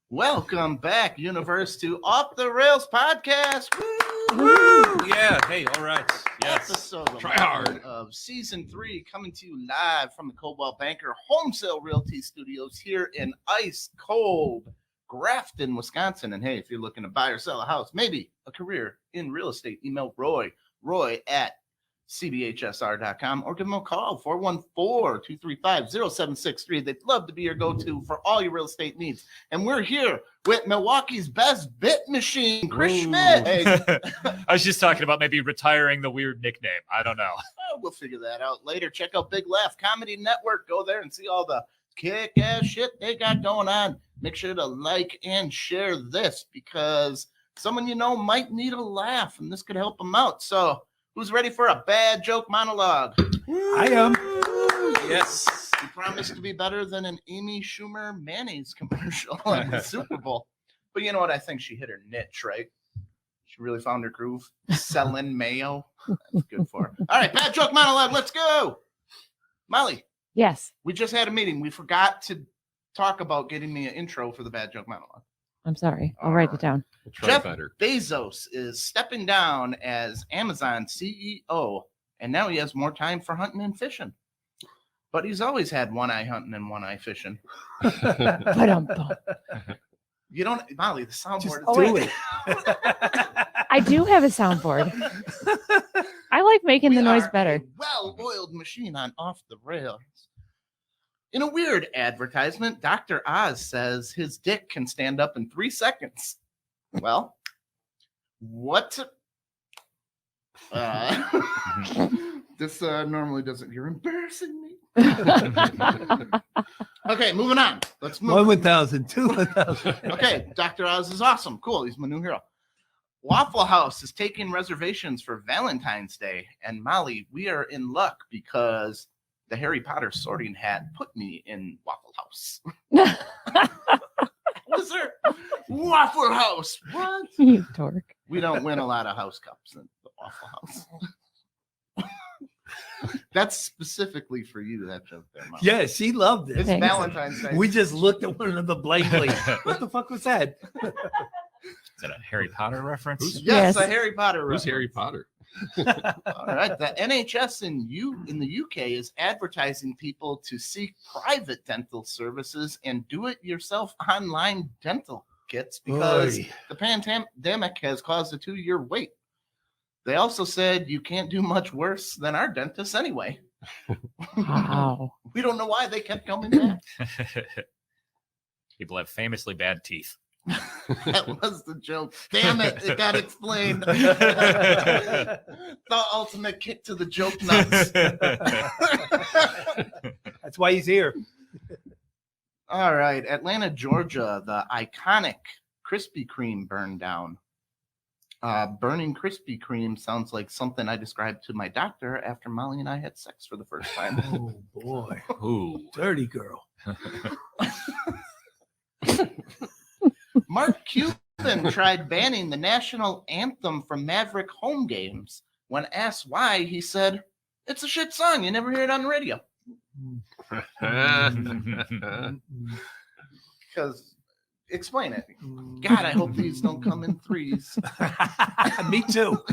Welcome back, universe, to Off the Rails podcast. Woo! Woo! Yeah. Hey. All right. Yes. Episode Try hard. of season 3, coming to you live from the Coldwell Banker Home Sale Realty Studios here in ice cold Grafton, Wisconsin. And hey, if you're looking to buy or sell a house, maybe a career in real estate, email Roy at cbhsr.com or give them a call, 414-235-0763. They'd love to be your go-to for all your real estate needs. And we're here with Milwaukee's best bit machine, Chris Schmidt. Hey. I was just talking about maybe retiring the weird nickname. I don't know. We'll figure that out later. Check out Big Laugh Comedy Network. Go there and see all the kick-ass shit they got going on. Make sure to like and share this because someone you know might need a laugh, and this could help them out. So who's ready for a bad joke monologue? I am. Yes. You promise to be better than an Amy Schumer mayonnaise commercial on the Super Bowl. But you know what? I think she hit her niche, right? She really found her groove. Selling mayo. That's good for her. All right, bad joke monologue. Let's go. Molly. Yes. We just had a meeting. We forgot to talk about getting me an intro for the bad joke monologue. I'm sorry. I'll write it down. Jeff Bezos is stepping down as Amazon CEO, and now he has more time for hunting and fishing. But he's always had one eye hunting and one eye fishing. You don't, Molly, the soundboard is I do have a soundboard. I like making the noise better. A well-oiled machine on Off the Rails. In a weird advertisement, Dr. Oz says his dick can stand up in 3 seconds. Well, what? This normally doesn't. You're embarrassing me. Okay, moving on. Let's move. 1,000, 2,000. Okay, Dr. Oz is awesome. Cool. He's my new hero. Waffle House is taking reservations for Valentine's Day. And Molly, we are in luck because the Harry Potter sorting hat put me in Waffle House. Was there Waffle House? What? You dork. We don't win a lot of house cups in the Waffle House. That's specifically for you, that joke there, Mom. Yeah, she loved it. It's Thanks. Valentine's Day. We just looked at one another blankly. What the fuck was that? Is that a Harry Potter reference? Yes, Yes. a Harry Potter reference. Who's Harry Potter? All right. The NHS in the UK is advertising people to seek private dental services and do-it-yourself online dental kits because the pandemic has caused a 2-year wait. They also said you can't do much worse than our dentists anyway. Wow. We don't know why they kept coming back. People have famously bad teeth. That was the joke. Damn it. It got explained. The ultimate kick to the joke nuts. That's why he's here. All right. Atlanta, Georgia, the iconic Krispy Kreme burned down. Burning Krispy Kreme sounds like something I described to my doctor after Molly and I had sex for the first time. Oh, boy. Ooh. Dirty girl. Mark Cuban tried banning the national anthem from Maverick home games. When asked why, he said, "It's a shit song. You never hear it on the radio." Because, explain it. God, I hope these don't come in threes. Me too.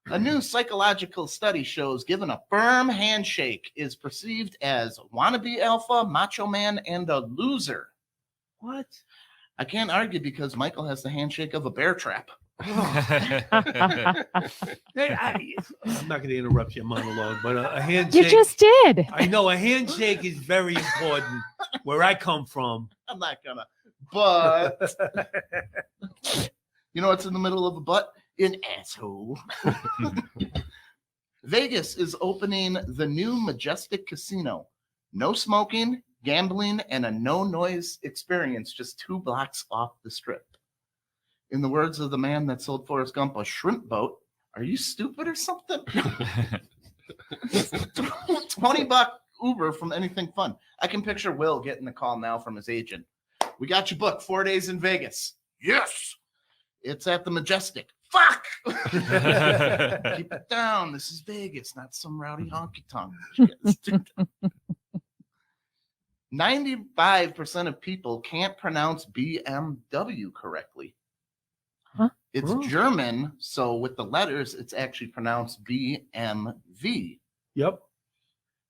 A new psychological study shows giving a firm handshake is perceived as wannabe alpha, macho man, and a loser. What? I can't argue because Michael has the handshake of a bear trap. Hey, I'm not going to interrupt your monologue, but a handshake. You just did. I know a handshake is very important where I come from. I'm not gonna. But you know what's in the middle of a butt? An asshole. Vegas is opening the new Majestic Casino. No smoking, gambling, and a no-noise experience just 2 blocks off the strip. In the words of the man that sold Forrest Gump a shrimp boat, are you stupid or something? $20 Uber from Anything Fun. I can picture Will getting the call now from his agent. We got you booked 4 days in Vegas. Yes. It's at the Majestic. Fuck. Keep it down. This is Vegas, not some rowdy honky tonk. 95% of people can't pronounce BMW correctly. Huh? It's German, so with the letters, it's actually pronounced BMV. Yep.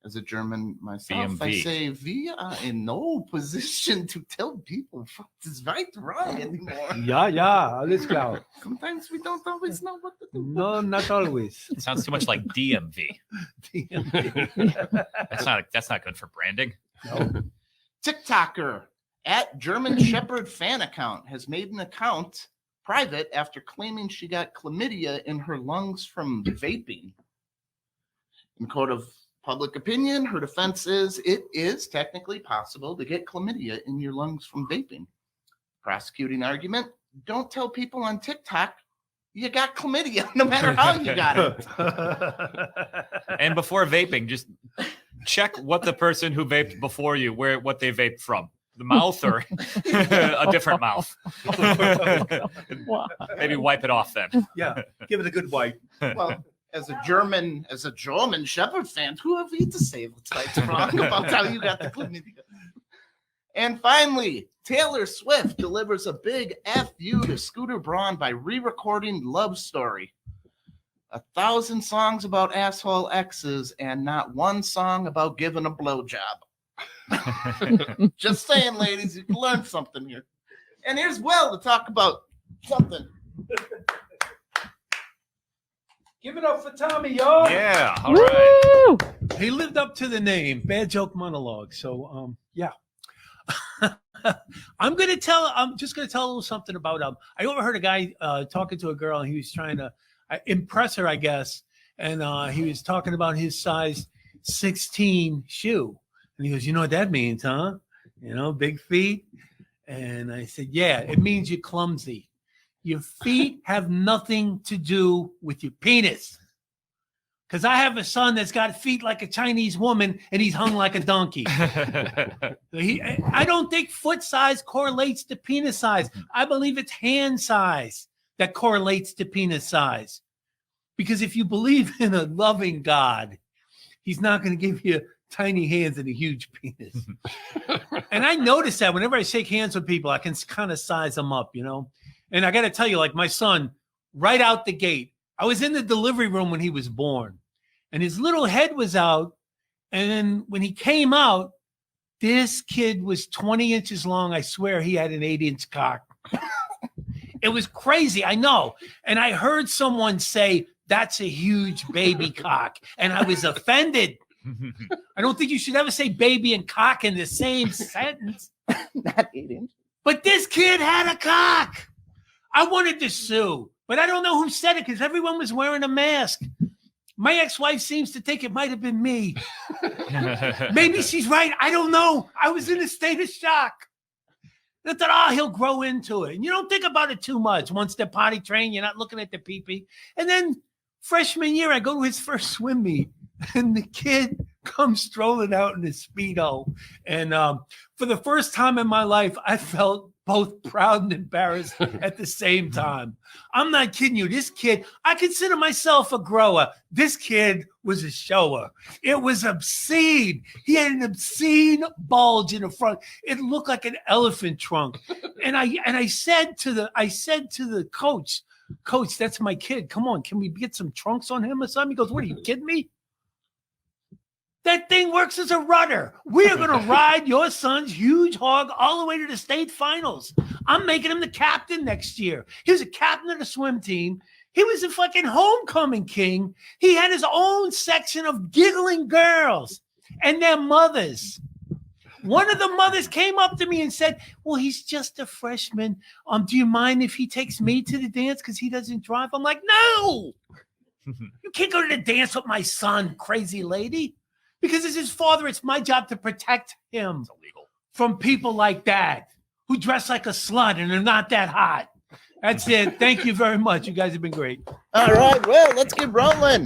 As a German myself, I BMV. say we are in no position to tell people what is right or wrong anymore. Yeah, alles klar. Sometimes we don't always know what to do. No, not always. It sounds too much like DMV. That's not good for branding. No. TikToker at German Shepherd fan account has made an account private after claiming she got chlamydia in her lungs from vaping. In court of public opinion, her defense is it is technically possible to get chlamydia in your lungs from vaping. Prosecuting argument, don't tell people on TikTok you got chlamydia, no matter how you got it. And before vaping, just check what the person who vaped before you, what they vaped from. The mouth or a different mouth. Wow. Maybe wipe it off then. Yeah, give it a good wipe. Well, as a German Shepherd fan, who have we to say what's right and wrong about how you got the chlamydia? And finally, Taylor Swift delivers a big F-U to Scooter Braun by re-recording Love Story. 1,000 songs about asshole exes and not one song about giving a blowjob. Just saying, ladies, you can learn something here. And here's Will to talk about something. Give it up for Tommy, y'all. Yeah, all right. Woo! He lived up to the name, Bad Joke Monologue. So, yeah. I'm just gonna tell a little something about I overheard a guy talking to a girl, and he was trying to impress her, I guess, and he was talking about his size 16 shoe, and he goes, "You know what that means, huh? You know, big feet." And I said, "Yeah, it means you're clumsy. Your feet have nothing to do with your penis." Because I have a son that's got feet like a Chinese woman and he's hung like a donkey. I don't think foot size correlates to penis size. I believe it's hand size that correlates to penis size. Because if you believe in a loving God, he's not going to give you tiny hands and a huge penis. And I notice that whenever I shake hands with people, I can kind of size them up, you know. And I got to tell you, like my son, right out the gate, I was in the delivery room when he was born. And his little head was out. And then when he came out, this kid was 20 inches long. I swear he had an 8-inch cock. It was crazy. I know. And I heard someone say, "That's a huge baby cock." And I was offended. I don't think you should ever say baby and cock in the same sentence. Not 8 inches. But this kid had a cock. I wanted to sue, but I don't know who said it because everyone was wearing a mask. My ex-wife seems to think it might have been me. Maybe she's right. I don't know. I was in a state of shock. I thought, he'll grow into it. And you don't think about it too much. Once they're potty trained, you're not looking at the pee-pee. And then freshman year, I go to his first swim meet, and the kid comes strolling out in his Speedo. And for the first time in my life, I felt both proud and embarrassed at the same time. I'm not kidding you. This kid, I consider myself a grower. This kid was a shower. It was obscene. He had an obscene bulge in the front. It looked like an elephant trunk. And I said to the coach, "Coach, that's my kid. Come on, can we get some trunks on him or something?" He goes, "What, are you kidding me? That thing works as a rudder. We are going to ride your son's huge hog all the way to the state finals. I'm making him the captain next year." He was a captain of the swim team. He was a fucking homecoming king. He had his own section of giggling girls and their mothers. One of the mothers came up to me and said, "Well, he's just a freshman. Do you mind if he takes me to the dance because he doesn't drive?" I'm like, "No, you can't go to the dance with my son, crazy lady." Because as his father, it's my job to protect him from people like that who dress like a slut and are not that hot. That's it. Thank you very much. You guys have been great. All right, well, let's get rolling.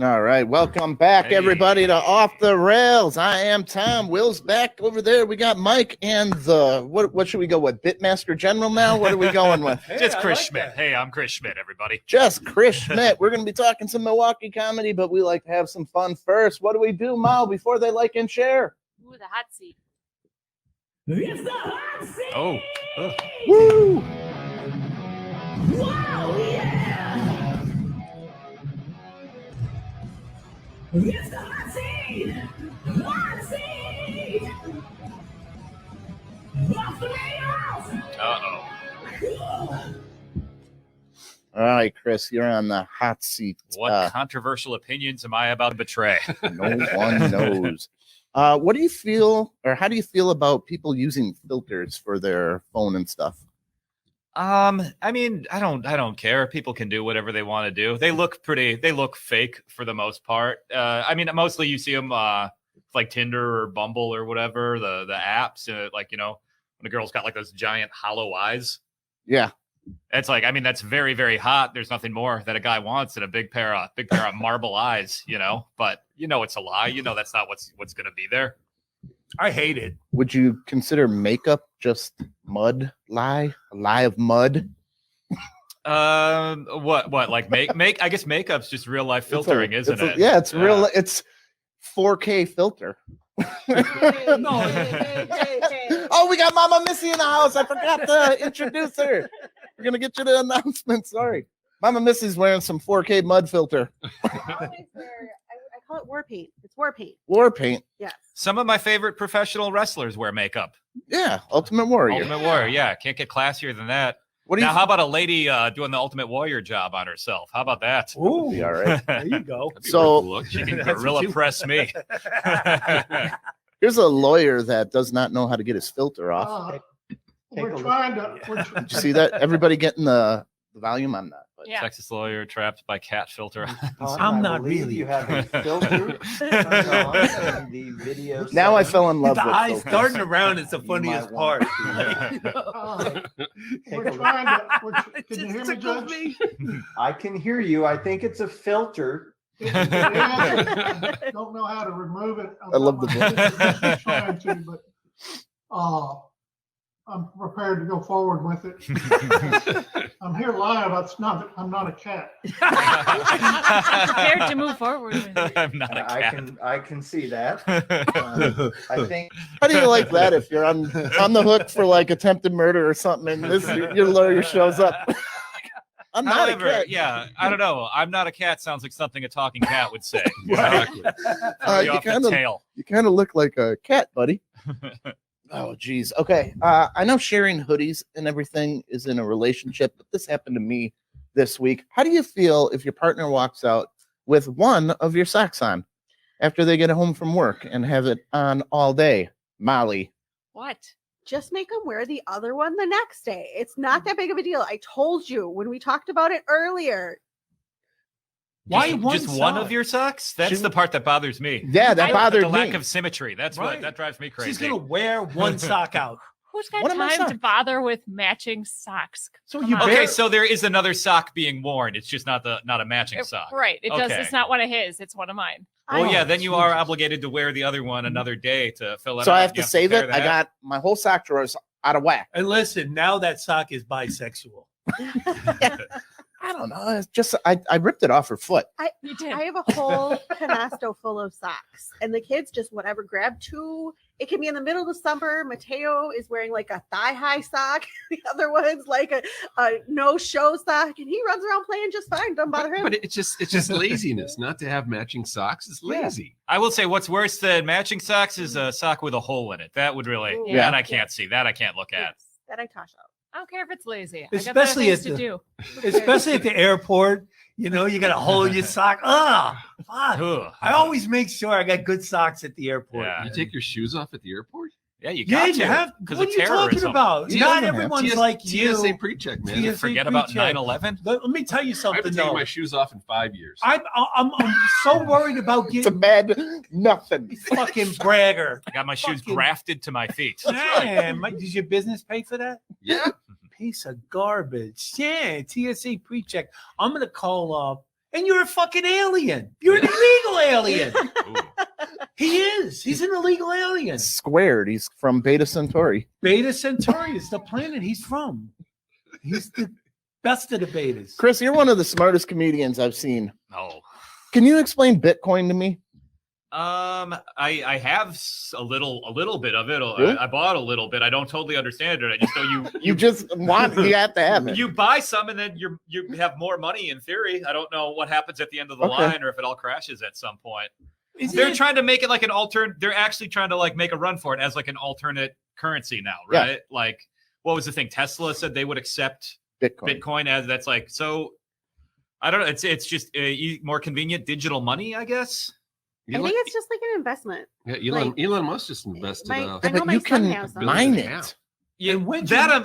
All right, welcome back, Hey. everybody, to Off the Rails. I am Tom. Will's back over there. We got Mike and the what should we go with? Bitmaster General now? What are we going with? Just Chris Schmidt. Hey, I'm Chris Schmidt, everybody. Just Chris Schmidt. We're going to be talking some Milwaukee comedy, but we like to have some fun first. What do we do, Mal, before they like and share? Ooh, the hot seat. It's the hot seat! Oh. Woo! Wow, yeah! It's the hot seat! Hot seat! Off the rails! Uh-oh. All right, Chris, you're on the hot seat. What controversial opinions am I about to betray? No one knows. What do you feel, or how do you feel about people using filters for their phone and stuff? I mean, I don't care. People can do whatever they want to do. They look fake for the most part. I mean, mostly you see them like Tinder or Bumble or whatever, the apps, like, when a girl's got like those giant hollow eyes. Yeah. It's like, I mean, that's very, very hot. There's nothing more that a guy wants than a big pair of marble eyes, but it's a lie. That's not what's going to be there. I hate it. Would you consider makeup just mud lie? A lie of mud? What like make I guess makeup's just real life filtering, isn't it? Yeah, it's real. It's 4K filter. Oh, we got Mama Missy in the house. I forgot to introduce her. We're gonna get you the announcement. Sorry, Mama Missy's wearing some 4K mud filter. I call it war paint. It's war paint. War paint. Yes. Some of my favorite professional wrestlers wear makeup. Yeah, Ultimate Warrior. Ultimate Warrior, yeah, can't get classier than that. What do you? Now, how about a lady doing the Ultimate Warrior job on herself? How about that? Ooh, Be all right. there you go. So She can That's what gorilla you- press me. here's a lawyer that does not know how to get his filter off. We're trying to. Did you see that? Everybody getting the volume on that. But Yeah. Texas lawyer trapped by cat filter. I'm not really. You have a filter turned on in the video. now I setting. fell in love The with eyes filters. darting around is the You funniest might want part. We're trying to. Can you hear me, tickled Judge? I can hear you. I think it's a filter. Don't know how to remove it. I love the I'm trying to, but I'm prepared to go forward with it. I'm here live. I'm not a cat. Prepared to move forward. With it. I'm not a cat. I can see that. I think How do you like that if you're on the hook for like attempted murder or something and your lawyer shows up? I'm not However, a cat. yeah, I don't know. I'm not a cat sounds like something a talking cat would say. Exactly. Throw you You off the kinda- tail. You kind of look like a cat, buddy. Oh, geez. Okay. I know sharing hoodies and everything is in a relationship, but this happened to me this week. How do you feel if your partner walks out with one of your socks on after they get home from work and have it on all day? Molly. What? Just make them wear the other one the next day. It's not that big of a deal. I told you when we talked about it earlier. Why Just- one just one sock? of your socks? That's Shouldn't- the part that bothers me. Yeah, that bothered The me. lack of symmetry. That's Right. what that drives me crazy. She's gonna wear one sock out. Who's got What am I time to saying? bother with matching socks? So Come you on. Okay, bear- so there is another sock being worn. It's just not a matching It- sock. Right. It does. Okay. It's not one of his. It's one of mine. Well, I- yeah, then you are obligated to wear the other one anher day to fill it So out. I have You to save tear it. I that. got my whole sock drawer is out of whack. And listen, now that sock is bisexual. I don't know. It's just I ripped it off her foot. You did. I have a whole canasto full of socks, and the kids just whatever grab two. It can be in the middle of the summer. Mateo is wearing like a thigh-high sock. The other one's like a no-show sock, and he runs around playing just fine. Don't bother him. But it's just laziness not to have matching socks. It's lazy. I will say what's worse than matching socks is a sock with a hole in it. That would really, Ooh. that I can't see. That I can't look at. Yes, that I tosh out. I don't care if it's lazy. Especially I got better things at to do. Especially at the airport. You know, you got a hole in your sock. Fuck. Ugh. I always make sure I got good socks at the airport. Yeah. You take your shoes off at the airport? Yeah, you Yeah, got you to have. because What of are you talking terrorism. about? You Not don't have everyone's TS like TSA you. pre-check, man. TSA Forget about pre-check. 9/11. Let me tell you I something. haven't taken though. my shoes off in 5 years. I'm so worried about It's a getting bad nothing. fucking bragger. I got my shoes Fucking- grafted to my feet. Man, does your business pay for that? Yeah. Piece of garbage. Yeah, TSA pre-check. I'm gonna call up And you're a fucking alien. You're an illegal alien. He is. He's an illegal alien. Squared. He's from Beta Centauri. Beta Centauri is the planet he's from. He's the best of the betas. Chris, you're one of the smartest comedians I've seen. No. Can you explain Bitcoin to me? I have a little bit of it. Really? I bought a little bit. I don't totally understand it. I just know You just want, you have to have it. you buy some and then you have more money in theory. I don't know what happens at the end of the line or if it all crashes at some point. They're trying to make it like an alternate. They're actually trying to like make a run for it as like an alternate currency now, right? Yeah. Like, what was the thing? Tesla said they would accept Bitcoin as that's like, so I don't know. It's just more convenient digital money, I guess. I think it's just like an investment. Yeah, Elon Musk just invested. I know but my you son can has some. mine it. Yeah,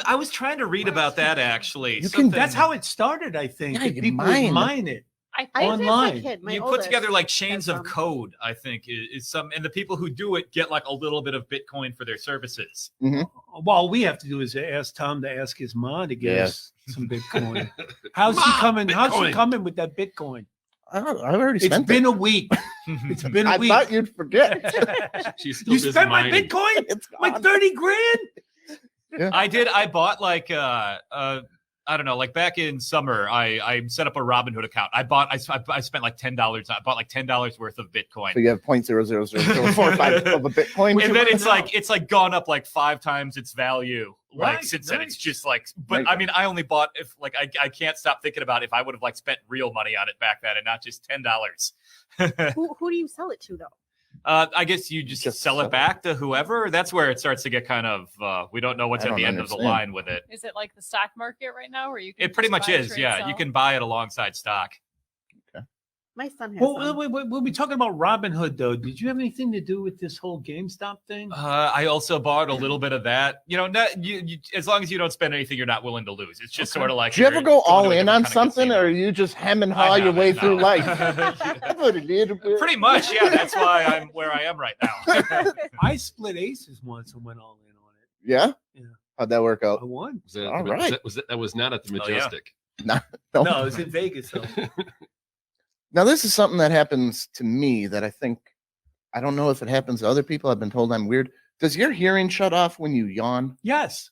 I was trying to read about that actually. That's how it started, I think. Yeah, you People mine it. I online. My you put oldest together like chains has of code, I think, is some, and the people who do it get like a little bit of Bitcoin for their services. Mm-hmm. All we have to do is ask Tom to ask his mom to get us some Bitcoin. How's she coming? Bitcoin. How's she coming with that Bitcoin? I've already spent It's been a week. It's been a week. I thought you'd forget. You spent my Bitcoin? It's like 30 grand? Yeah. I did. I bought like I don't know, like back in summer, I set up a Robinhood account. I spent like $10. I bought like $10 worth of Bitcoin. So you have 0.00045 of a Bitcoin, and then it's like gone up like 5 times its value. Like since then, it's just like. But I mean, I only bought if like I can't stop thinking about if I would have like spent real money on it back then and not just $10. Who do you sell it to though? I guess you just sell it back to whoever. That's where it starts to get kind of. We don't know what's at the end of the line with it. Is it like the stock market right now, where you can? It pretty much is. trade, Yeah, sell? you can buy it alongside stock. Okay. My son has. Well, we'll be talking about Robinhood though. Did you have anything to do with this whole GameStop thing? I also bought a little bit of that. You know, you as long as you don't spend anything, you're not willing to lose. It's just sort of like. Do you ever go all in on something, or are you just hem and haw your way through life? Pretty much, yeah. That's why I'm where I am right now. I split aces once and went all in on it. Yeah. Yeah. How'd that work out? I won. All right. That was not at the Majestic. No, it was in Vegas though. Now, this is something that happens to me that I don't know if it happens to other people. I've been told I'm weird. Does your hearing shut off when you yawn? Yes.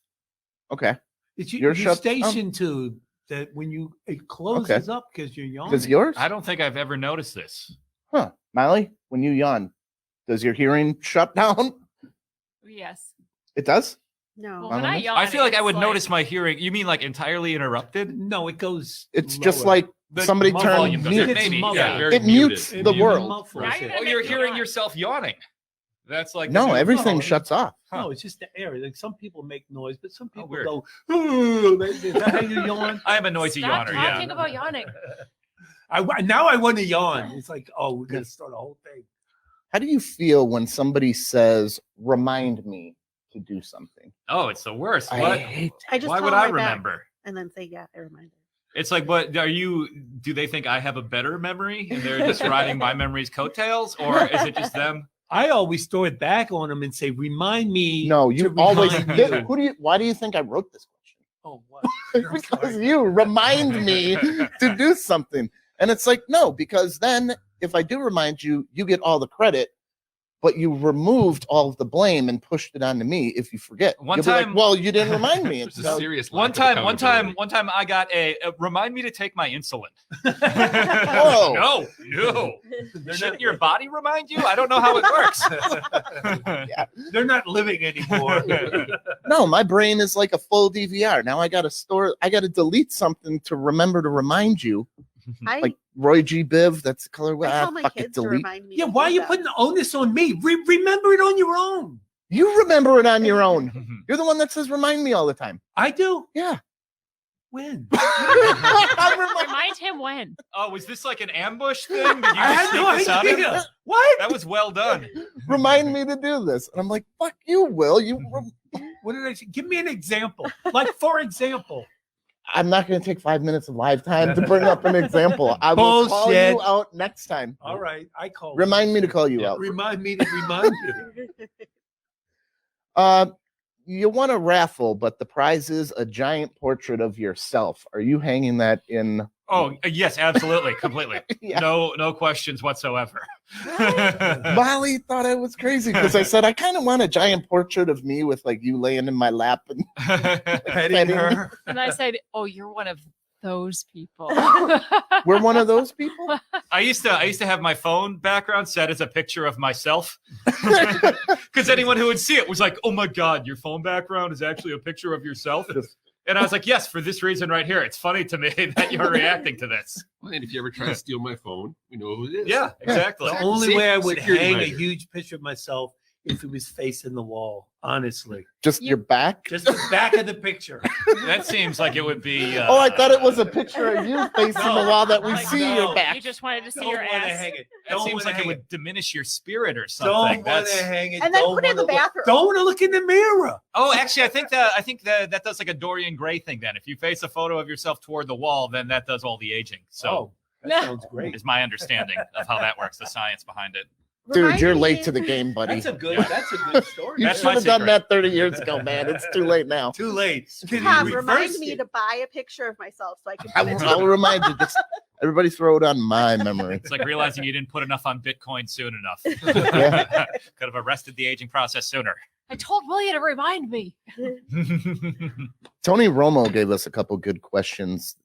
Okay. It's your station tube that when it closes up because you're yawning. Does yours? I don't think I've ever noticed this. Huh. Miley, when you yawn, does your hearing shut down? Yes. It does? No. Well, when I yawn, I feel like I it's would notice my hearing. You mean like entirely interrupted? No, it goes. It's lower. just like somebody turned volume goes mute. down. Maybe. Yeah, very It mutes muted. the world. Oh, you're hearing yourself yawning. That's like No, everything shuts off. No, it's just the air. Like some people make noise, but some people weird. go. "Ooh," is that how you yawn? I am a noisy Stop yawner. talking Yeah. about yawning. Now I want to yawn. It's like, oh, we're gonna start a whole thing. How do you feel when somebody says, "Remind me to do something"? Oh, it's the worst. I What? hate I just Why call would I my back remember? and then say, yeah, I remind her. It's like, what are you? Do they think I have a better memory and they're just riding my memory's coattails, or is it just them? I always throw it back on them and say, "Remind me." No, you to always. remind you. Why do you think I wrote this question? Oh, what? Because you remind me to do something, and it's like no, because then if I do remind you, you get all the credit. But you removed all of the blame and pushed it onto me if you forget. One You'll be like, time- well, you didn't remind me. There's a serious One lack of time accountability. I got a remind me to take my insulin. Whoa. No. Shouldn't your body remind you? I don't know how it works. They're not living anymore. No, my brain is like a full DVR. Now I got to delete something to remember to remind you. Like Roy G. Biv, that's the color. I tell my Fuck it, kids to delete. remind me. Yeah, to why are do you that. putting the onus on me? Remember it on your own. You remember it on your own. You're the one that says remind me all the time. I do. Yeah. When? Remind him when. Oh, was this like an ambush thing? Did you I just had no sneak this out of me? idea. What? That was well done. Remind me to do this. And I'm like, fuck you, Will. What did I say? Give me an example. Like, for example. I'm not going to take 5 minutes of live time to bring up an example. I will call Bullshit. you out next time. All right, I call. Remind me to call you out. Remind me to remind you. You won a raffle, but the prize is a giant portrait of yourself. Are you hanging that in Oh, yes, absolutely, completely. Yeah. No questions whatsoever. Molly thought I was crazy because I said I kind of want a giant portrait of me with like you laying in my lap and Petting her. And I said, "Oh, you're one of those people." we're one of those people. I used to have my phone background set as a picture of myself because anyone who would see it was like, "Oh my God, your phone background is actually a picture of yourself." And I was like, "Yes, for this reason right here. It's funny to me that you're reacting to this." Well, and if you ever try to steal my phone, we know who it is. Yeah, exactly. The only way I would Security hang a measure. huge picture of myself if it was facing the wall. Honestly, Just your back. just the back of the picture. That seems like it would be. Oh, I thought it was a picture of you facing the wall that we Like, see no. your back. You just wanted to see Don't your want to ass. hang it. That Don't seems want like to it hang would diminish your spirit or Don't something. want That's to hang it. And then Don't put it in the wanna look- bathroom. Don't want to look in the mirror. Oh, actually, I think that does like a Dorian Gray thing. Then, if you face a photo of yourself toward the wall, then that does all the aging. So, that sounds great. is my understanding of how that works, the science behind it. Dude, Remind you're me- late to the game, buddy. That's a good. Yeah. That's a good story. You That's should my have done secret. that 30 years ago, man. It's too late now. Too late. Tom, You remind reversed me it. to buy a picture of myself so I can I put it will, I'll remind you. Just everybody throw it on my memory. It's like realizing you didn't put enough on Bitcoin soon enough. Yeah. Could have arrested the aging process sooner. I told William to remind me. Tony Romo gave us a couple good questions.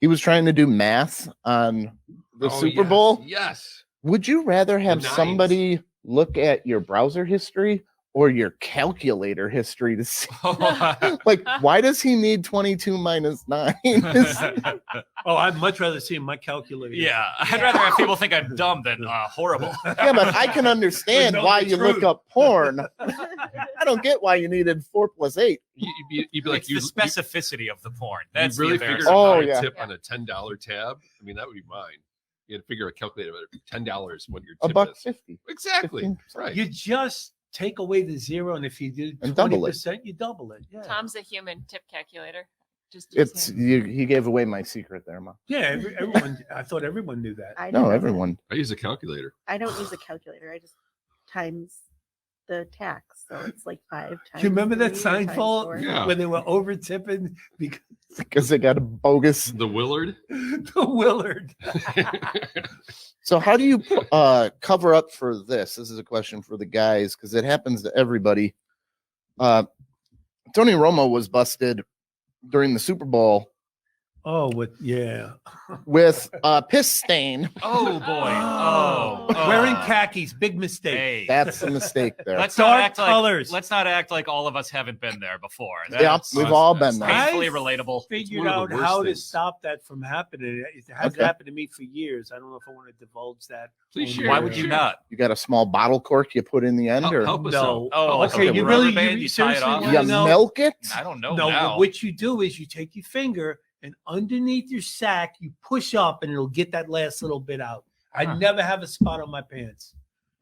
He was trying to do math on the Oh, Super yes, Bowl. Yes. Would you rather have nines. somebody look at your browser history or your calculator history to see? Like, why does he need 22 minus 9? Oh, I'd much rather see my calculator. Yeah, I'd rather have people think I'm dumb than horrible. Yeah, but I can understand We know why the you look truth. up porn. I don't get why you needed 4 plus 8. You'd be like, It's the specificity of the porn. That's you really the figured embarrassing out Oh, how to yeah. tip on a $10 tab. I mean, that would be mine. You had to figure a calculator, but $10 what your A tip buck is. 50. Exactly. 15. Right. You just take away the zero, and if you do And double it. 20%, you double it. Yeah. Tom's a human tip calculator. Just It's he gave away my secret there, Ma. Yeah. Everyone. I thought everyone knew that. I No, don't- everyone. I use a calculator. I don't use a calculator. I just times the tax. So it's like 5 times. Do you remember that 3 times Seinfeld 4. Yeah. when they were over tipping because Because they got a bogus. The Willard. the Willard? So how do you cover up for this? This is a question for the guys because it happens to everybody. Tony Romo was busted during the Super Bowl Oh, yeah. with a piss stain. Oh boy. Oh. Wearing khakis, big mistake. Hey. That's a mistake there. Let's Dark not act colors. Let's not act like all of us haven't been there before. Yeah, That's we've all been there. painfully I relatable. Figured one of out the worst how to things. stop that from happening. It has Okay. happened to me for years. I don't know if I want to divulge that. Please on share. the Why air. would you not? You got a small bottle cork you put in the end, or Help us No. out. Oh, like okay. a You rubber really, band, you tie it seriously off? wanna you know? milk it? I don't know No, now. but what you do is you take your finger and underneath your sack, you push up and it'll get that last little bit out. I Huh. never have a spot on my pants.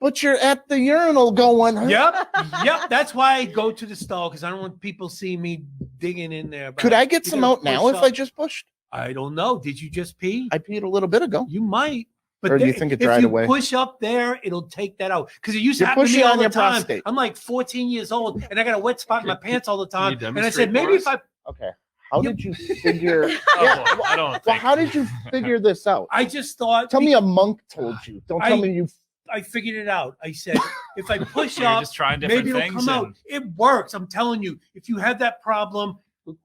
But you're at the urinal going. Huh? Yep. That's why I go to the stall because I don't want people seeing me digging in there. But Could I get you some gotta out now push if up. I just pushed? I don't know. Did you just pee? I peed a little bit ago. You might. But Or do you think it dried if you away? push up there, it'll take that out. Because it used to You're happen to me pushing all on the your time. prostate. I'm like 14 years old and I got a wet spot in my Okay, pants all the can you time. And I said, demonstrate maybe for if I Okay. How You- did you figure? Oh, Yeah, boy, I don't Well, think. how did you figure this out? I just thought Tell me a monk told you. Don't tell me you. I figured it out. I said, if I push You're up, just trying different maybe it'll things. come out. and- It works. I'm telling you. If you have that problem,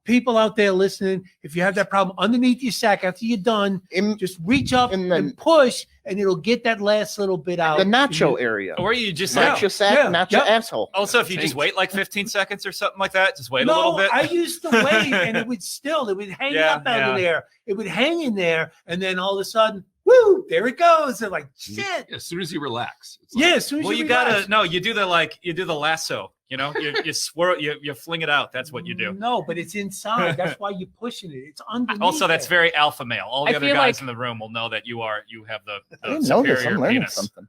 people out there listening, if you have that problem underneath your sack after you're done, In just reach up In the- and push, and it'll get that last little bit out. the nacho area. Or you just Yeah. Not your sack, yeah, not your yeah. asshole. also, if you just wait like 15 seconds or something like that, just wait a No, little bit. I used to wait, and it would hang Yeah, up out yeah. of there. It would hang in there, and then all of a sudden, woo, there it goes. And like, shit. As soon as you relax. It's like, Yeah, as soon as Well, you you relax. gotta no. You do the lasso. You know, you swirl, you fling it out. That's what you do. No, but it's inside. That's why you're pushing it. It's underneath. Also, that's it. very alpha male. All the I other feel guys like- in the room will know that you have the I didn't know this. superior I'm learning penis. something.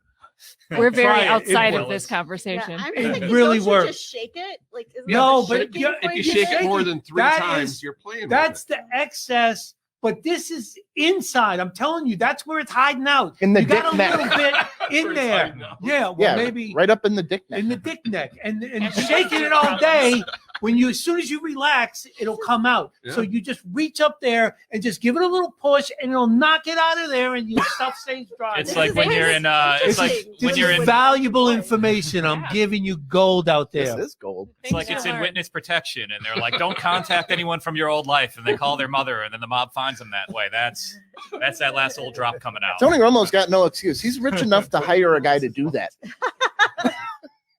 We're very Try it. It outside of works. this conversation. I'm It thinking, really don't you works. just shake it? Like, isn't No, that the but shaking you- point? If you You're shake it more shaking- than 3 that times, is- you're playing. That's with the excess. But this is inside. I'm telling you, that's where it's hiding out. In the You got dick a neck. little bit in Where it's there. hiding out. Yeah, well, Yeah, maybe right up in the dick neck. in the dick neck, and shaking it all day as soon as you relax, it'll come out. Yeah. So you just reach up there and just give it a little push, and it'll knock it out of there, and your stuff stays dry. It's This like is when you're in. It's like interesting. when This you're is in. valuable information. I'm giving you gold out This there. is gold. It's like it's in witness protection, and they're like, "Don't contact anyone from your old life," and they call their mother, and then the mob finds them that way. That's that last old drop coming out. Tony Romo's got no excuse. He's rich enough to hire a guy to do that.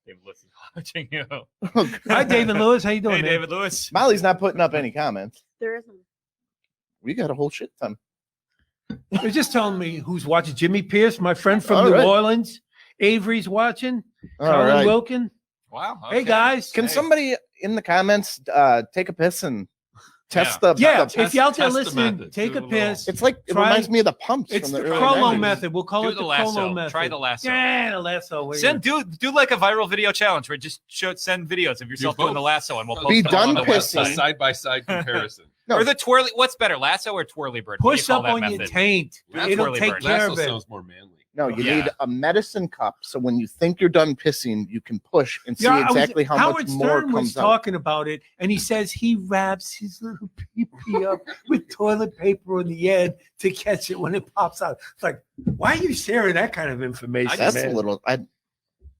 David Lewis is watching you. Hi, David Lewis. How you doing, Hey, man? David Lewis. Molly's not putting up any comments. There isn't. We got a whole shit ton. They're just telling me who's watching. Jimmy Pierce, my friend from All New right. Orleans. Avery's watching. All Colin right. Wilkin. Wow. Hey, guys. Can somebody in the comments take a piss and test the? Yeah, the- if you're out there test the listening, method. take Do a a little- piss. It's like it Try- reminds me of the pumps It's from the the early Crollo 90s. method. We'll call Do it the the lasso. Crollo method. Try the lasso. Yeah, the lasso. Where Send do like a viral video challenge where just send videos of yourself You're doing the both- lasso, and we'll post Be them all done on the pissing. website. Side by side comparison. No. Or the twirly. What's better, lasso or twirly bird? What do you push call up that on your method? taint. That's It'll really take burnt. care Lasso of it. sounds more manly. No, you Yeah. need a medicine cup. So when you think you're done pissing, you can push and see Yeah, exactly how Howard much more Stern was comes out. talking about it, and he says he wraps his little pee up with toilet paper on the end to catch it when it pops out. It's like, why are you sharing that kind of information? That's man? a little.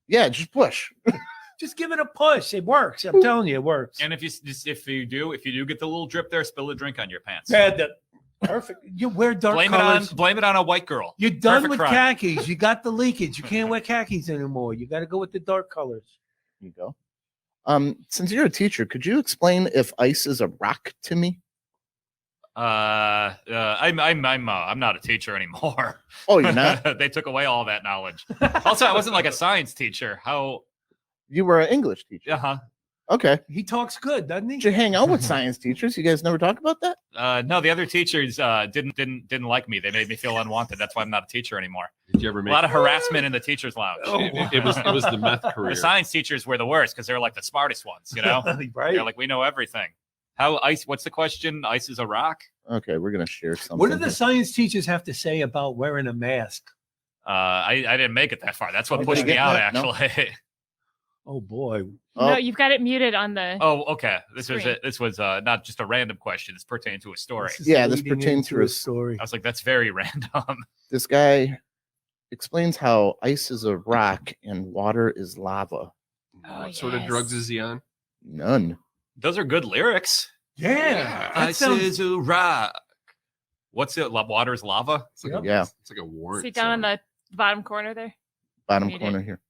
Yeah, just push. Just give it a push. It works. I'm telling you, it works. And if you do get the little drip there, spill a drink on your pants. Yeah, perfect. You wear dark colors. Blame it on a white girl. You're done Perfect with crime. khakis. You got the leakage. You can't wear khakis anymore. You got to go with the dark colors. You go. Since you're a teacher, could you explain if ice is a rock to me? I'm not a teacher anymore. Oh, you're not? They took away all that knowledge. Also, I wasn't like a science teacher. How? You were an English teacher. Uh-huh. Okay. He talks good, doesn't he? Did you hang out with science teachers? You guys never talk about that? No, the other teachers didn't like me. They made me feel unwanted. That's why I'm not a teacher anymore. Did you ever A make lot of harassment in the teachers' lounge. it was the meth career. The science teachers were the worst because they're like the smartest ones, you know? Right. They're like, we know everything. How ice? What's the question? Ice is a rock? Okay, we're gonna share something. What do the science teachers have to say about wearing a mask? I didn't make it that far. That's what Oh, pushed did you me get out, that? No. actually. Oh boy. No, you've got it muted on the. Oh, okay. This Screen. was not just a random question. It's pertaining to a story. This is Yeah, this leading pertains into to a a story. I was like, that's very random. This guy explains how ice is a rock and water is lava. What sort of drugs is he on? None. Those are good lyrics. Yeah. That Ice sounds- is a rock. What's it? Water is lava? It's like Yeah. it's like a warrant. See down in the bottom corner there. Bottom Read corner it. here.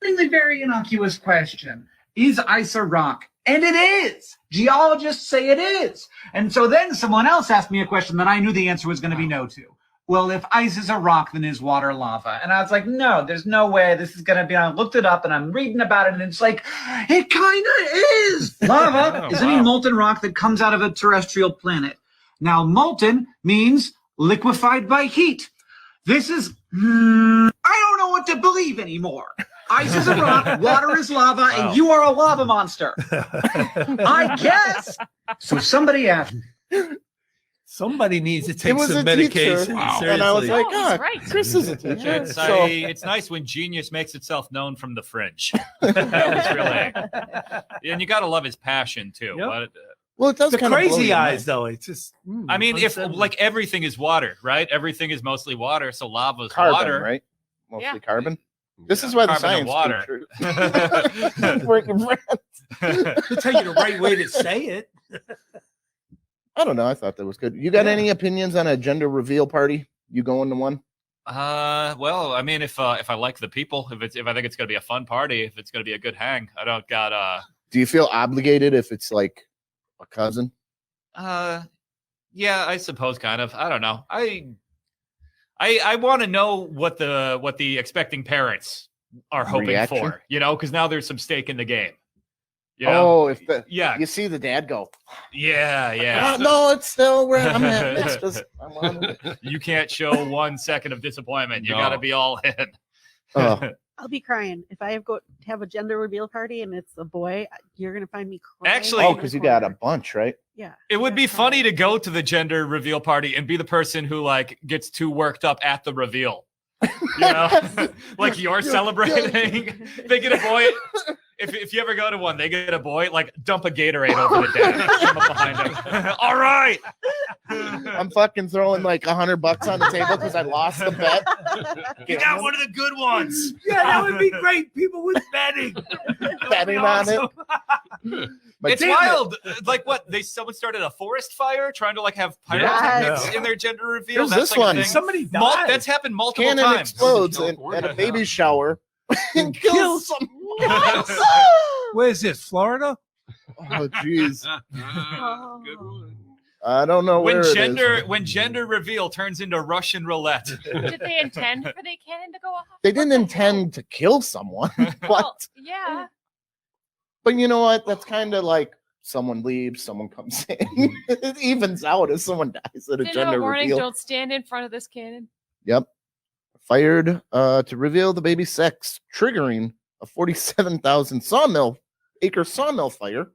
Really very innocuous question. Is ice a rock? And it is. Geologists say it is. And so then someone else asked me a question that I knew the answer was going to be no to. Well, if ice is a rock, then is water lava? And I was like, no, there's no way this is going to be. I looked it up and I'm reading about it and it's like, it kind of is. Lava Oh, is any wow. molten rock that comes out of a terrestrial planet. Now, molten means liquefied by heat. This is, I don't know what to believe anymore. Ice is a rock, water is lava, Wow. and you are a lava monster. I guess. So somebody asked, Somebody needs to It take was some a medication. teacher, Wow. and I was seriously. like, Oh, he's "Ah, right. Chris is a teacher." It's, So it's nice when genius makes itself known from the fringe. That was really, and you got to love his passion too. Yep. But, well, it does The kind of crazy eyes, though. It's just. I mean, if unsettling. like everything is water, right? Everything is mostly water, so lava is carbon, water. right? Mostly Yeah. carbon. This is why the Carbon and science water. teacher- Breaking bread. to tell you the right way to say it. I don't know. I thought that was good. You got any opinions on a gender reveal party? You going to one? Well, I mean, if I like the people, if I think it's gonna be a fun party, if it's gonna be a good hang, I don't got Do you feel obligated if it's like a cousin? yeah, I suppose kind of. I don't know. I want to know what the expecting parents are hoping Reaction? for, you know, because now there's some stake in the game. You know? Oh, if the Yeah, you see the dad go, yeah. no, it's still where I'm at. It's just I'm on it." You can't show 1 second of disappointment. You No. got to be all in. Oh, I'll be crying if I have a gender reveal party and it's a boy. You're gonna find me crying. Actually- oh, in the because you got a corner. bunch, right? Yeah. It would Yeah, be funny crying. to go to the gender reveal party and be the person who like gets too worked up at the reveal. You know, like you're celebrating, thinking a boy. if you ever go to one, they get a boy, like dump a Gatorade over the dad. Come up behind him. All right. I'm fucking throwing like $100 on the table because I lost the bet. You got one of the good ones. Yeah, that would be great. People with betting. Betting on it. But It's wild. Like what? Someone started a forest fire trying to like have pyrotechnics in their gender reveal. Here's That's this like a one. thing. Somebody died. That's happened multiple Cannon times. explodes at a baby shower and kills someone. Where's this? Florida? Oh, jeez. Good one. I don't know where When gender reveal turns into Russian roulette. Did they intend for the cannon to go off? They didn't intend to kill someone. Well, yeah. But you know what? That's kind of like someone leaves, someone comes in. It evens out if someone dies at a Didn't have gender a warning. reveal. Don't stand in front of this cannon. Yep. Fired to reveal the baby's sex, triggering a 47,000 acre sawmill fire.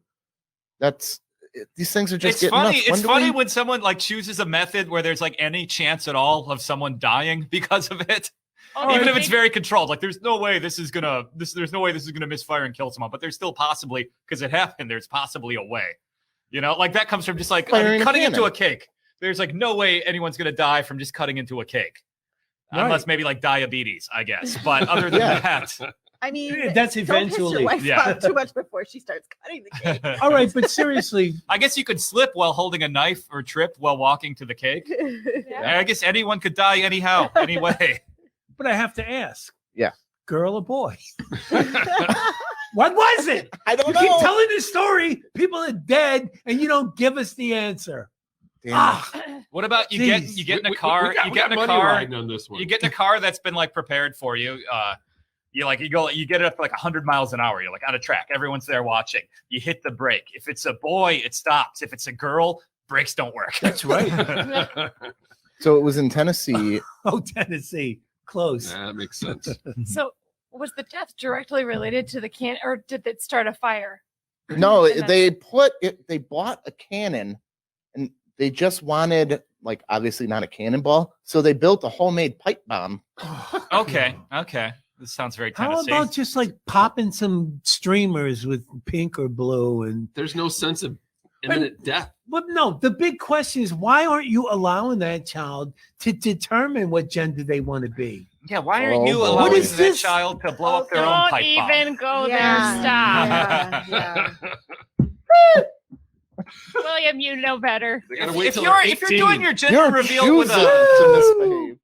These things are just It's getting funny. nuts. It's funny when someone like chooses a method where there's like any chance at all of someone dying because of it. Oh, Even I if it's think- very controlled, like there's no way this is gonna misfire and kill someone, but there's still possibly, because it happened, there's possibly a way. You know, like that comes from just like Firing a cutting into cannon. a cake. There's like no way anyone's gonna die from just cutting into a cake. Right. Unless maybe like diabetes, I guess. But other than Yeah. that, I mean, That's don't piss eventually. your wife Yeah. off too much before she starts cutting the cake. All right, but seriously, I guess you could slip while holding a knife or trip while walking to the cake. Yeah. I guess anyone could die anyhow, anyway. but I have to ask. Yeah. Girl or boy? What was it? I don't You know. keep telling the story. People are dead, and you don't give us the answer. Damn. Ah, What about you Jeez. get in a car? We You get in a money car. riding on this one. You get in a car that's been like prepared for you. You get it up to like 100 miles an hour. You're like on a track. Everyone's there watching. You hit the brake. If it's a boy, it stops. If it's a girl, brakes don't work. that's right. So it was in Tennessee. Oh, Tennessee, close. That makes sense. So was the death directly related to the cannon, or did it start a fire? No, And they bought a cannon and they just wanted, like, obviously not a cannonball. So they built a homemade pipe bomb. Okay. This sounds very How Tennessee. about just like popping some streamers with pink or blue and There's no sense of imminent death. But no, the big question is why aren't you allowing that child to determine what gender they want to be? Yeah, why aren't Oh, you boy. allowing What is that this? child to blow up their own Don't pipe even go Yeah. there. Stop. Yeah. William, you know better. They gotta bomb? wait If till you're they're 18. doing your gender You're reveal with accusing a to misbehave.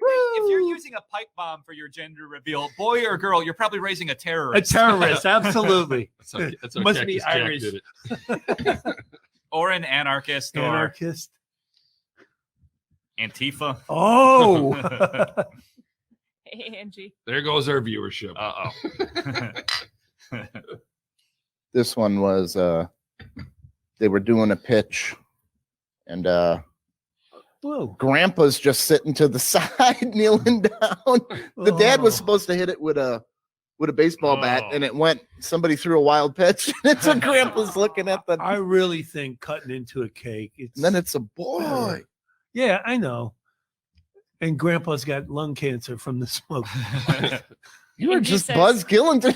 if you're using a pipe bomb for your gender reveal, boy or girl, you're probably raising a A terrorist. terrorist, absolutely. That's how Must Cactus be Jack Irish. did it. Or an anarchist Anarchist. or Antifa. Oh, Hey, Angie. There goes our viewership. This one was they were doing a pitch and whoa. grandpa's just sitting to the side, kneeling down. The dad was supposed to hit it with a baseball bat, Oh. and it went. Somebody threw a wild pitch, and it's a grandpa's looking at the. I really think cutting into a cake. It's And then it's a boy. yeah, I know. And Grandpa's got lung cancer from the smoke. You were Angie just says- Buzz Gillington.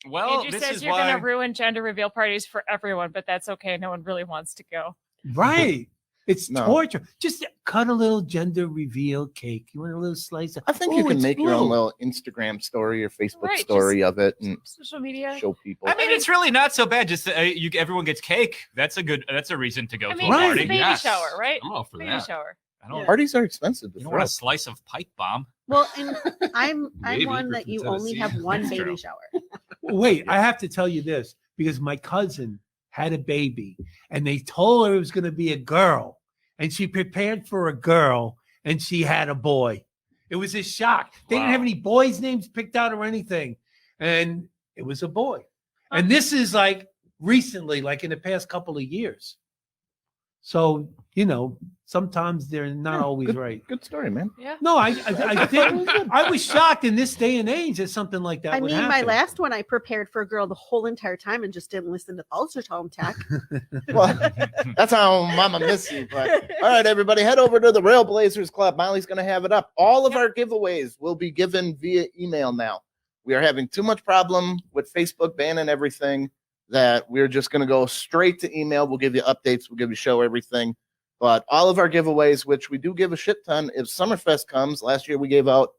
Well, Andrew this says is you're why going to ruin gender reveal parties for everyone, but that's okay. No one really wants to go. Right. It's No. torture. Just cut a little gender reveal cake. You want a little slice of I think Oh, you can it's make your own blue. little Instagram story or Facebook Right, story of it and Social media. show people. I mean, it's really not so bad. Just everyone gets cake. That's a reason to go I to mean, a Right. it's party. a baby Yes. shower, right? I'm all for Baby that. shower. I don't. Parties are expensive. To You don't throw. want a slice of pipe bomb. Well, and I'm Maybe one if that you're you from only Tennessee. have one That's baby true. shower. Wait, I have to tell you this because my cousin had a baby and they told her it was going to be a girl and she prepared for a girl and she had a boy. It was a shock. They didn't Wow. have any boys' names picked out or anything. And it was a boy. And this is like recently, like in the past couple of years. So, sometimes they're not always right. Good story, man. Yeah. No, I think I was shocked in this day and age that something like that I would mean, my happen. last one, I prepared for a girl the whole entire time and just didn't listen to Ultrasound Tech. Well, that's how Mama miss you. But all right, everybody, head over to the Railblazers Club. Molly's going to have it up. All of our giveaways will be given via email now. We are having too much problem with Facebook banning everything that we're just going to go straight to email. We'll give you updates. We'll give you show everything. But all of our giveaways, which we do give a shit ton, if Summerfest comes, last year we gave out,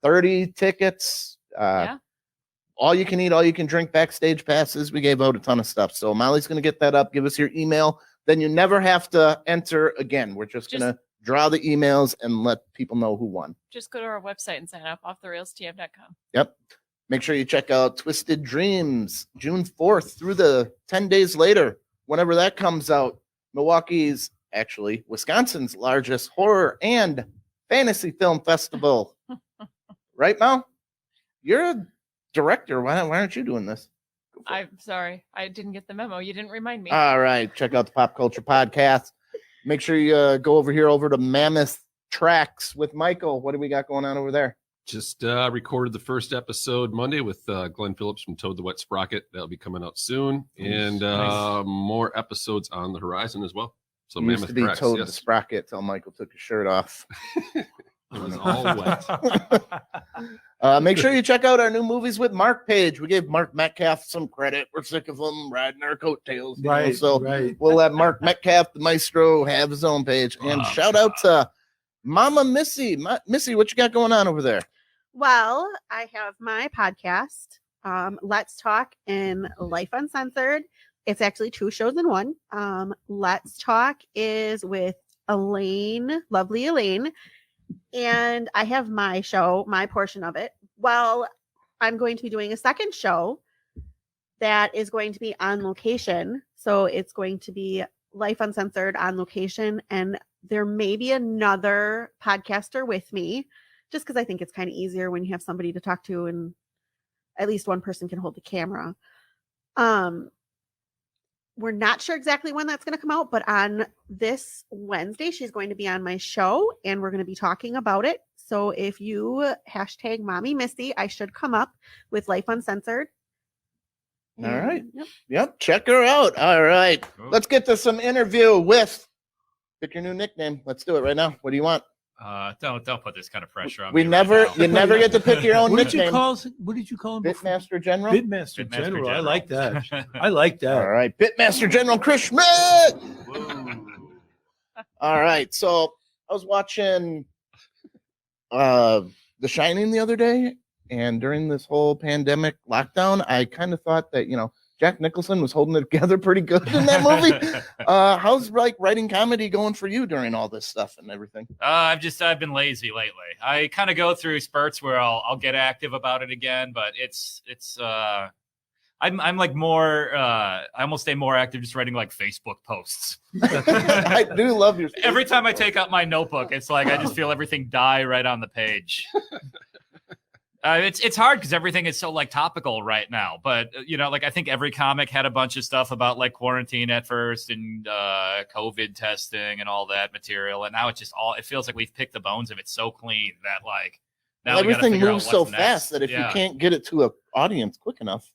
30 tickets? All you can eat, all you can drink backstage passes. We gave out a ton of stuff. So Molly's going to get that up. Give us your email. Then you never have to enter again. We're just going to draw the emails and let people know who won. Just go to our website and sign up, offtherailstf.com. Yep. Make sure you check out Twisted Dreams, June 4th through the 10 days later, whenever that comes out. Milwaukee's, actually, Wisconsin's largest horror and fantasy film festival. Right, Mal? You're a director. Why aren't you doing this? I'm sorry. I didn't get the memo. You didn't remind me. All right. Check out the Pop Culture Podcast. Make sure you go over to Mammoth Tracks with Michael. What do we got going on over there? Just recorded the first episode Monday with Glenn Phillips from Toad the Wet Sprocket. That'll be coming out soon. And more episodes on the horizon as well. So Used to be Tracks, Toad yes. the Sprocket till Michael took his shirt off. It was all wet. Make sure you check out our new Movies with Mark page. We gave Mark Metcalf some credit. We're sick of him riding our coattails. you know, so we'll let Mark Metcalf, the maestro, have his own page. And shout out to Mama Missy. Missy, what you got going on over there? Well, I have my podcast, Let's Talk in Life Uncensored. It's actually 2 shows in one. Let's Talk is with Elaine, lovely Elaine. And I have my show, my portion of it. Well, I'm going to be doing a second show that is going to be on location. So it's going to be Life Uncensored on location. And there may be another podcaster with me, just because I think it's kind of easier when you have somebody to talk to and at least one person can hold the camera. We're not sure exactly when that's going to come out, but on this Wednesday, she's going to be on my show and we're going to be talking about it. So if you hashtag Mommy Misty, I should come up with Life Uncensored. All right. Yep. Check her out. All right. Let's get to some interview with, pick your new nickname. Let's do it right now. What do you want? Don't put this kind of pressure on We me. never, you never get to pick your own What did nickname. you call him? Pitmaster General? Pitmaster General. I like that. I like that. All right. Pitmaster General Chris Schmidt. All right. So I was watching The Shining the other day, and during this whole pandemic lockdown, I kind of thought that, Jack Nicholson was holding it together pretty good in that movie. How's writing comedy going for you during all this stuff and everything? I've been lazy lately. I kind of go through spurts where I'll get active about it again, but I'm like more. I almost stay more active just writing like Facebook posts. I do love your. Every time I take out my notebook, it's like I just feel everything die right on the page. It's hard because everything is so like topical right now. But I think every comic had a bunch of stuff about like quarantine at first and COVID testing and all that material, and now it's just it feels like we've picked the bones of it so clean that like now everything moves so fast that if you can't get it to an audience quick enough,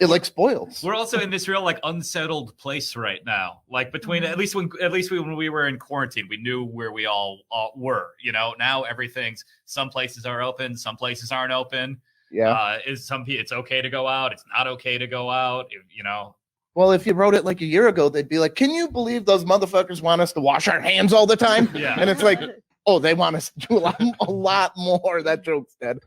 it like spoils. We're also in this real like unsettled place right now. Like between at least when we were in quarantine, we knew where we all were. Now everything's some places are open, some places aren't open. Yeah, it's okay to go out. It's not okay to go out. Well, if you wrote it like a year ago, they'd be like, "Can you believe those motherfuckers want us to wash our hands all the time?" Yeah, and it's like, "Oh, they want us to do a lot more." That joke's dead.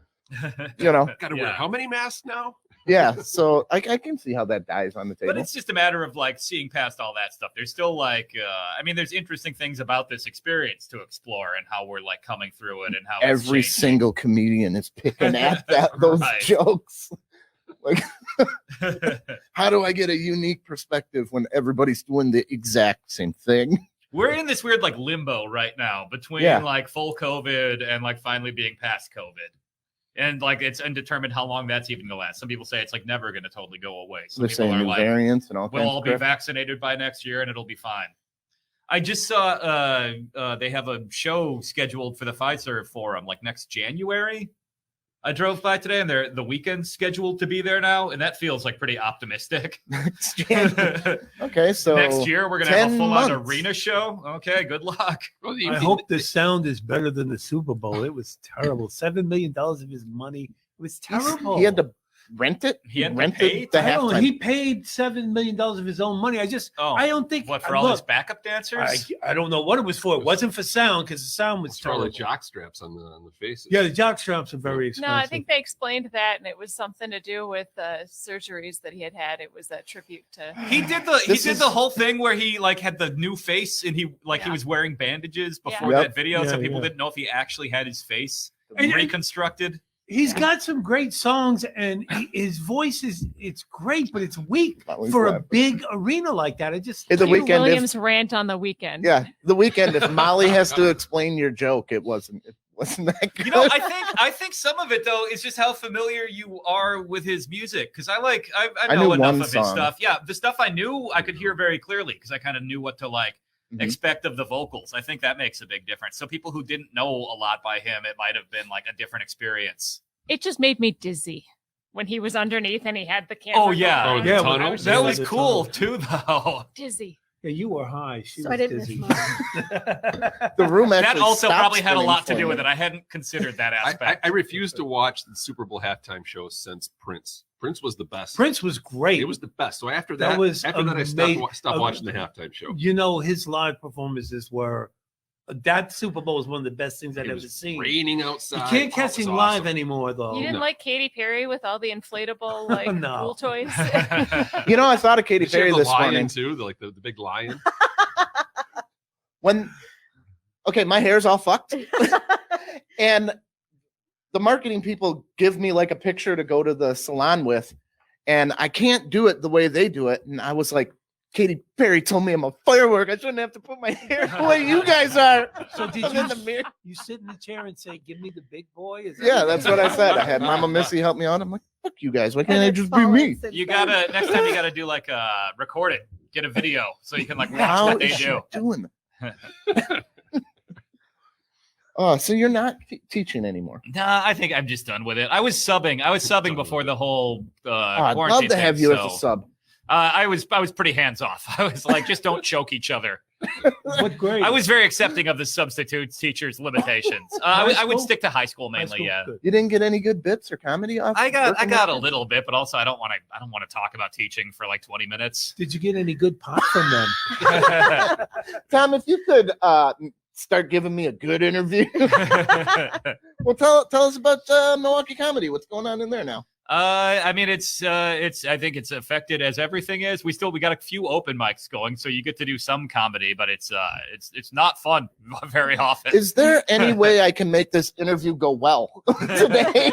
Gotta wear how many masks now? Yeah, so I can see how that dies on the table. But it's just a matter of like seeing past all that stuff. There's still like, there's interesting things about this experience to explore and how we're like coming through it and how every single comedian is picking at those jokes. Like, how do I get a unique perspective when everybody's doing the exact same thing? We're in this weird like limbo right now between like full COVID and like finally being past COVID. And like it's undetermined how long that's even gonna last. Some people say it's like never gonna totally go away. Some people are like variants and all. We'll all be vaccinated by next year and it'll be fine. I just saw they have a show scheduled for the Pfizer Forum like next January. I drove by today and the weekend's scheduled to be there now, and that feels like pretty optimistic. Okay, so next year we're gonna have a full-on arena show. Okay, good luck. I hope the sound is better than the Super Bowl. It was terrible. $7 million of his money It was terrible. He had to rent it. He had to rented pay? the I don't know, halftime. he paid $7 million of his own money. I don't think What, for all his look, backup dancers? I don't know what it was for. It wasn't for sound because the sound was It's probably terrible. jock straps on the faces. Yeah, the jock straps are very expensive. No, I think they explained that, and it was something to do with surgeries that he had. It was a tribute to. He did the whole thing where he like had the new face and he was wearing bandages before Yep. that video, so Yeah, people yeah. didn't know if he actually had his face And- reconstructed. He's got some great songs, and his voice it's great, but it's weak Molly for a Webb. big arena like that. It just In the Hugh weekend, Williams rant on the weekend. Yeah, the weekend. If Molly has to explain your joke, it wasn't that good. You know, I think some of it though is just how familiar you are with his music because I I know knew enough one of his song. stuff. Yeah, the stuff I knew I could hear very clearly because I kind of knew what to Mhm. expect of the vocals. I think that makes a big difference. So people who didn't know a lot by him, it might have been like a different experience. It just made me dizzy when he was underneath and he had the camera. Oh yeah, going. the Yeah, tunnel? I was that just was the cool tunnel. too though. dizzy. Yeah, you were high. She So was I didn't miss dizzy. much. The room That actually also stopped probably had a spinning lot to for do me. with it. I hadn't considered that I aspect. refuse to watch the Super Bowl halftime show since Prince. Prince was the best. Prince was great. It was the best. So after That that, was I amazing. stopped watching the halftime show. You know, his live performances were that Super Bowl was one of the best things I've It ever was seen. raining You outside. can't Oh, catch it was him awesome. live anymore, though. You didn't no. like Katy Perry with all the inflatable like No. pool toys? You know, I thought of Katy Did she have Perry the this lion morning. too, the big lion. Okay, my hair's all fucked, and the marketing people give me like a picture to go to the salon with, and I can't do it the way they do it. And I was like, Katy Perry told me I'm a firework. I shouldn't have to put my hair the way you guys are. So did I'm in the mirror. you sit in the chair and say, "Give me the big boy"? Is that Yeah, that's what I said. I had Mama Missy help me out. I'm like, fuck you guys. Why can't And I it's just be fallen me? since You then. gotta next time you gotta do like record it, get a video so you can like watch How what they is she do. doing that? Oh, so you're not teaching anymore. Nah, I think I'm just done with it. I was subbing before the whole Oh, I'd quarantine love to have thing, you so, as a sub. I was pretty hands off. I was like, just don't choke each other. what grade? I was very accepting of the substitute teachers' limitations. High I would school? stick to high school High mainly. school? Yeah, Good. You didn't get any good bits or comedy off? I got working a with little bit, but also I don't want to talk about teaching for like 20 minutes. Did you get any good pop from them? it? Tom, if you could start giving me a good interview. Well, tell us about Milwaukee comedy. What's going on in there now? I mean, it's I think it's affected as everything is. We got a few open mics going, so you get to do some comedy, but it's not fun very often. Is there any way I can make this interview go well today?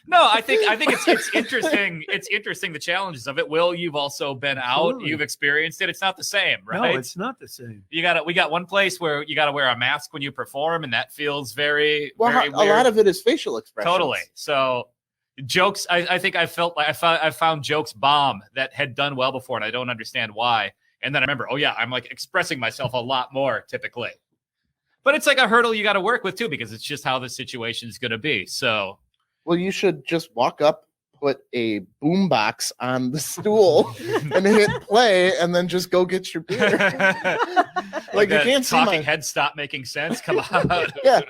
No, I think it's interesting. It's interesting the challenges of it. Will, you've also been out. Absolutely. You've experienced it. It's not the same, No, right? it's not the same. We got one place where you got to wear a mask when you perform, and that feels very Well, very a weird. lot of it is facial expressions. Totally. So jokes. I think I felt like I found jokes bomb that had done well before, and I don't understand why. And then I remember, oh yeah, I'm like expressing myself a lot more typically. But it's like a hurdle you got to work with too, because it's just how the situation is going to be. So. Well, you should just walk up, put a boombox on the stool, and hit play, and then just go get your beer. Like you the can't see talking my head stop making sense. Come on. yeah.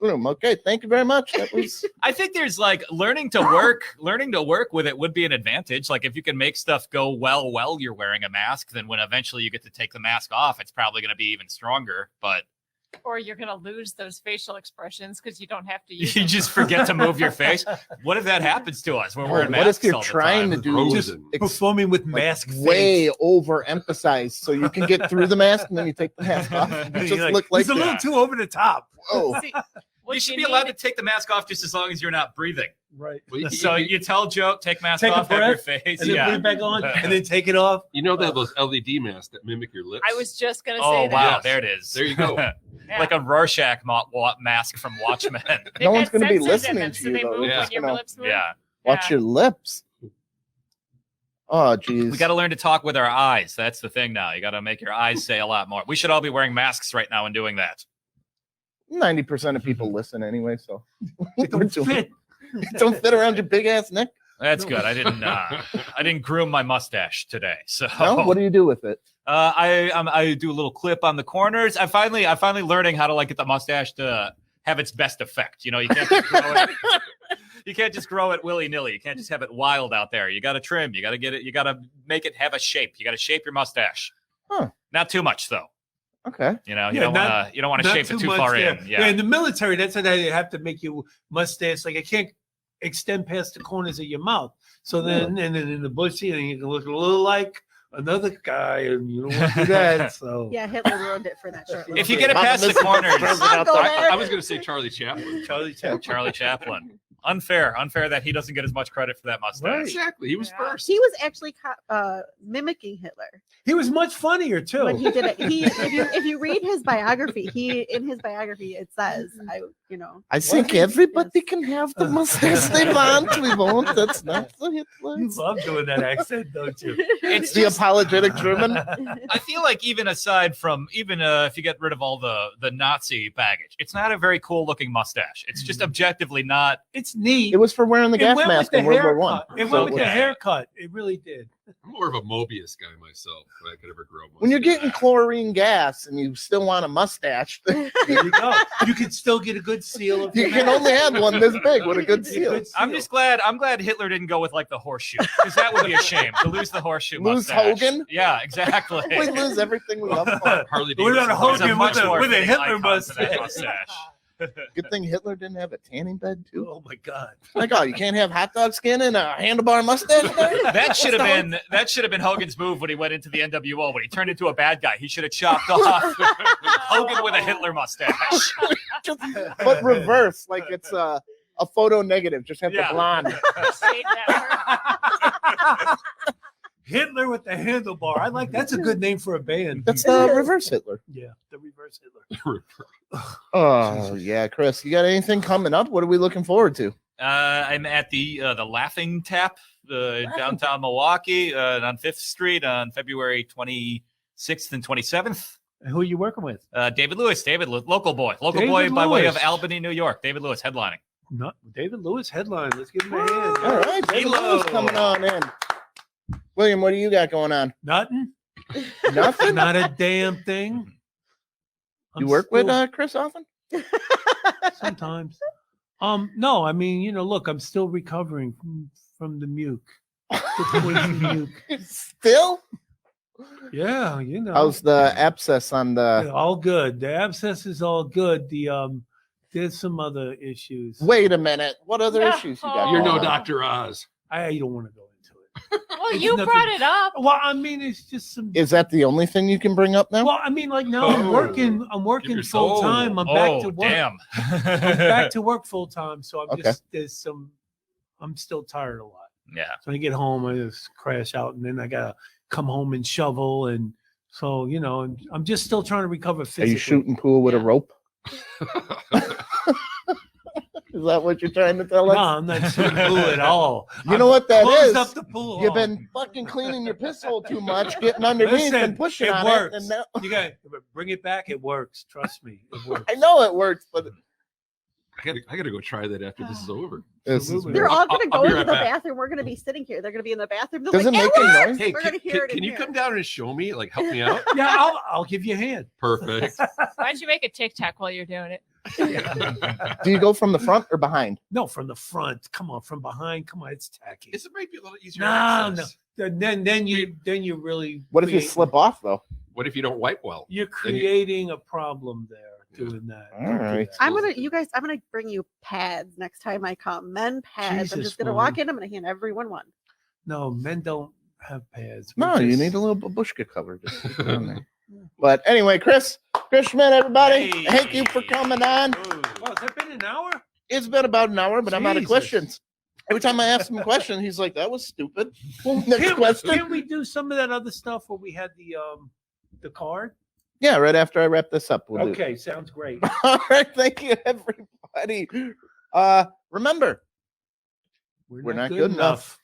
Okay, thank you very much. That was I think there's like learning to work with it would be an advantage. Like if you can make stuff go well while you're wearing a mask, then when eventually you get to take the mask off, it's probably going to be even stronger. But Or you're gonna lose those facial expressions because you don't have to use you them. just forget to move your face. What if that happens to us? We're wearing what masks if you're all the trying to time? do just Frozen. Performing with mask way overemphasized so you can get through the mask and then you take the mask off? It You're just like, look like it's a little that. too over the top. Whoa. See, You what should you be allowed to need- take the mask off just as long as you're not breathing. Right. Well, So you tell a joke, take mask Take a off, have your breath, face. And then put it back on, and then take it off. You know they have those LED masks that mimic your lips. I was just gonna Oh say that. wow, Yes. there it is. There you go. Yeah. Like a Rorschach mask from Watchmen. They've No one's got going to be sensors in listening them, to so you, they though. move Yeah. when your You know, lips move. Yeah. Watch your lips. Oh, geez. We got to learn to talk with our eyes. That's the thing now. You got to make your eyes say a lot more. We should all be wearing masks right now and doing that. 90% of people listen anyway, so It don't fit. It don't fit around your big ass neck. That's good. I didn't groom my mustache today. So No? What do you do with it? I do a little clip on the corners. I finally learning how to like get the mustache to have its best effect. You know, you can't just grow it. You can't just grow it willy nilly. You can't just have it wild out there. You got to trim. You got to get it. You got to make it have a shape. You got to shape your mustache. Huh. Not too much though. Okay. You know, you don't want to shape it too much, far yeah. in. Yeah. In the military, that's how they have to make your mustache. Like, it can't extend past the corners of your mouth. So then, and then in the bush, you can look a little like another guy, and you don't want to do that. So Yeah, Hitler ruined it for that shit. If you get it past the corners, I'll go there. I was going to say Charlie Chaplin. Charlie Chaplin. Unfair that he doesn't get as much credit for that mustache. Exactly. He was first. He was actually mimicking Hitler he was much funnier too. when he did it. If you read his biography, in his biography it says, I think everybody can have the mustache they want. We won't. That's not the Hitler. You love doing that accent, don't you? It's the apologetic German. I feel like even aside from if you get rid of all the Nazi baggage, it's not a very cool looking mustache. It's just objectively not. It's neat. It was for wearing the gas mask in World War One. It went with the haircut. It really did. I'm more of a Mobius guy myself. If I could ever grow a mustache. When you're getting chlorine gas and you still want a mustache, There you go. You can still get a good seal. Of you can only have one this big with a good seal. I'm glad Hitler didn't go with like the horseshoe, because that would be a shame to lose the horseshoe. Lose mustache. Hogan? Yeah, exactly. We lose everything we love. Harley We're Davidson. not a Hogan much more with a fitting Hitler icon for that mustache. Good thing Hitler didn't have a tanning bed too. Oh my God! Like, oh, you can't have hot dog skin and a handlebar mustache. That should have been Hogan's move when he went into the NWO. When he turned into a bad guy, he should have chopped off Hogan with a Hitler mustache. But reverse, like it's a photo negative. Just have the blonde. Save that Hitler with the handlebar. I like that's a good name for a band. That's the reverse Hitler. Yeah, the reverse Hitler. Oh yeah, Chris, you got anything coming up? What are we looking forward to? I'm at the Laughing Tap, downtown Milwaukee, on 5th Street on February 26th and 27th. And who are you working with? David Lewis, local boy David by way of Lewis. Albany, New York. David Lewis headlining. Not David Lewis headline. Let's give him a hand. All right, David Lewis coming on in. William, what do you got going on? Nothing. Nothing. Not a damn thing. You work with Chris often? Sometimes. No, I mean, look, I'm still recovering from the muke. Still? Yeah, How's the abscess on the? Yeah, all good. The abscess is all good. There's some other issues. Wait a minute. What other issues you got? You're no going on? Dr. Oz. I don't want to go into it. Well, It's you nothing- brought it up. Well, I mean, it's just some. Is that the only thing you can bring up now? Well, I mean, like now I'm working yourself- full time. I'm back to work. Damn. I'm back to work full time. So I'm Okay. I'm still tired a lot. Yeah. So I get home, I just crash out, and then I gotta come home and shovel, and so I'm just still trying to recover Are physically. you shooting pool with a rope? Is that what you're trying to tell us? No, I'm not shooting pool at all. You know what that Closed is? up the pool. You've hall. been fucking cleaning your piss hole too much, getting underneath Listen, and pushing it on works. it. And now, You got to bring it back. It works. Trust me, it works. I know it works, but I gotta go try that after this is over. They're all going to I'll go be into right the back. bathroom. We're going to be sitting here. They're going to be in the bathroom. They're Does like, it make a works! noise? Hey, We're going to hear it. can in you here. come down and show me? Like, help me out? Yeah, I'll give you a hand. Perfect. Why don't you make a TikTok while you're doing it? do you go from the front or behind? No, from the front. Come on, from behind. Come on, it's tacky. It might be a little easier. No. access. Then you really. What if you create- slip off though? What if you don't wipe well? You're creating a problem there doing that. All Don't do right. that. I'm gonna bring you pads next time I come. Men pads. I'm Jesus, just gonna woman. walk in. I'm gonna hand everyone one. No, men don't have pads. We No, you just- need a little babushka cover. Just keep it on there. But anyway, Chris Schmidt, everybody, Hey. thank you for coming on. Oh, has that been an hour? It's been about an hour, but I'm out of Jesus. questions. Every time I ask him a question, he's like, "That was stupid." Well, next Can't question. we do some of that other stuff where we had the card? Yeah, right after I wrap this up, we'll do. Okay, sounds great. All right, thank you, everybody. Remember, we're not good enough.